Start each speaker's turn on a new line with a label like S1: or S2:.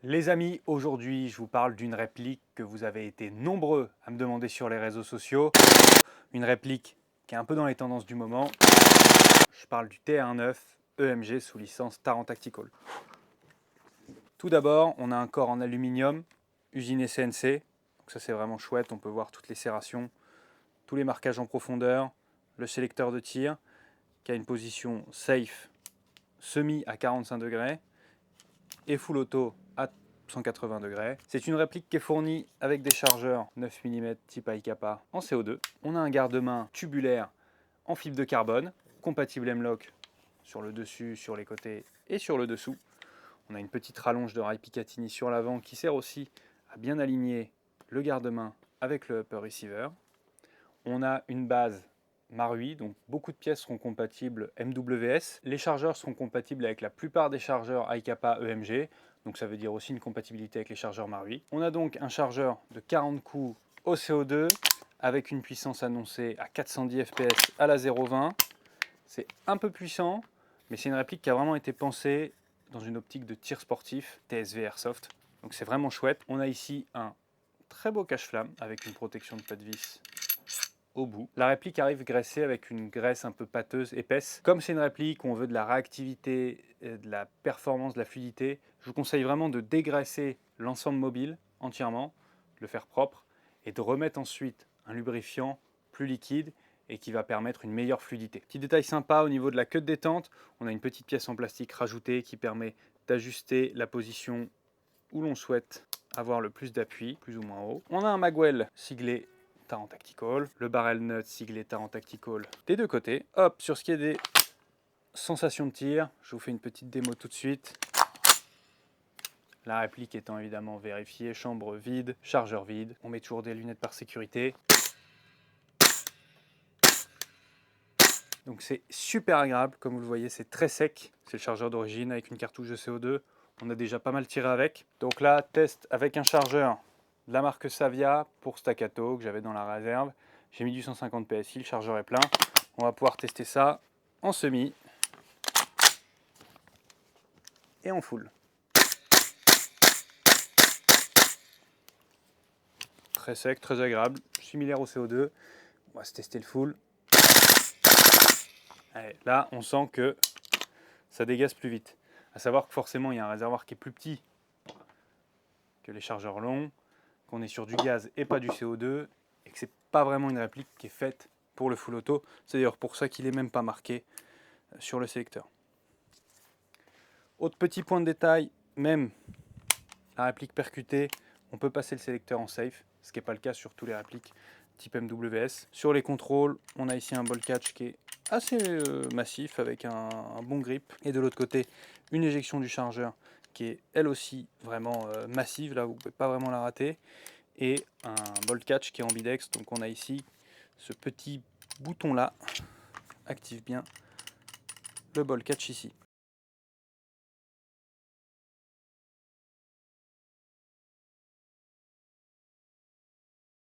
S1: Les amis, aujourd'hui je vous parle d'une réplique que vous avez été nombreux à me demander sur les réseaux sociaux. Une réplique qui est un peu dans les tendances du moment. Je parle du TR9 EMG sous licence Taran Tactical. Tout d'abord, on a un corps en aluminium, usiné CNC. Donc ça c'est vraiment chouette, on peut voir toutes les serrations, tous les marquages en profondeur, le sélecteur de tir qui a une position safe semi à 45 degrés et full auto à 180 degrés. C'est une réplique qui est fournie avec des chargeurs 9 mm type ICAPA en CO2. On a un garde-main tubulaire en fibre de carbone, compatible M-LOK sur le dessus, sur les côtés et sur le dessous. On a une petite rallonge de rail Picatinny sur l'avant qui sert aussi à bien aligner le garde-main avec le upper receiver. On a une base Marui, donc beaucoup de pièces seront compatibles MWS. Les chargeurs seront compatibles avec la plupart des chargeurs ICAPA EMG, donc ça veut dire aussi une compatibilité avec les chargeurs Marui. On a donc un chargeur de 40 coups au CO2 avec une puissance annoncée à 410 fps à la 0,20. C'est un peu puissant, mais c'est une réplique qui a vraiment été pensée dans une optique de tir sportif, TSV Airsoft. Donc c'est vraiment chouette. On a ici un très beau cache-flamme avec une protection de pas de vis au bout. La réplique arrive graissée avec une graisse un peu pâteuse, épaisse. Comme c'est une réplique où on veut de la réactivité, de la performance, de la fluidité, je vous conseille vraiment de dégraisser l'ensemble mobile entièrement, de le faire propre et de remettre ensuite un lubrifiant plus liquide et qui va permettre une meilleure fluidité. Petit détail sympa au niveau de la queue de détente, on a une petite pièce en plastique rajoutée qui permet d'ajuster la position où l'on souhaite avoir le plus d'appui, plus ou moins haut. On a un magwell siglé Taran Tactical, le barrel nut siglé Taran Tactical des deux côtés. Hop, sur ce qui est des sensations de tir, je vous fais une petite démo tout de suite. La réplique étant évidemment vérifiée, chambre vide, chargeur vide. On met toujours des lunettes par sécurité. Donc c'est super agréable, comme vous le voyez, c'est très sec. C'est le chargeur d'origine avec une cartouche de CO2. On a déjà pas mal tiré avec. Donc là, test avec un chargeur de la marque Savia pour staccato que j'avais dans la réserve. J'ai mis du 150 PSI, le chargeur est plein. On va pouvoir tester ça en semi et en full. Très sec, très agréable, similaire au CO2. On va se tester le full. Allez, là, on sent que ça dégaze plus vite. À savoir que forcément, il y a un réservoir qui est plus petit que les chargeurs longs, qu'on est sur du gaz et pas du CO2, et que c'est pas vraiment une réplique qui est faite pour le full auto. C'est d'ailleurs pour ça qu'il n'est même pas marqué sur le sélecteur. Autre petit point de détail, même la réplique percutée, on peut passer le sélecteur en safe, ce qui n'est pas le cas sur tous les répliques type MWS. Sur les contrôles, on a ici un ball catch qui est assez massif avec un bon grip. Et de l'autre côté, une éjection du chargeur qui est elle aussi vraiment massive, là vous ne pouvez pas vraiment la rater. Et un ball catch qui est ambidex, donc on a ici ce petit bouton là, active bien le ball catch ici.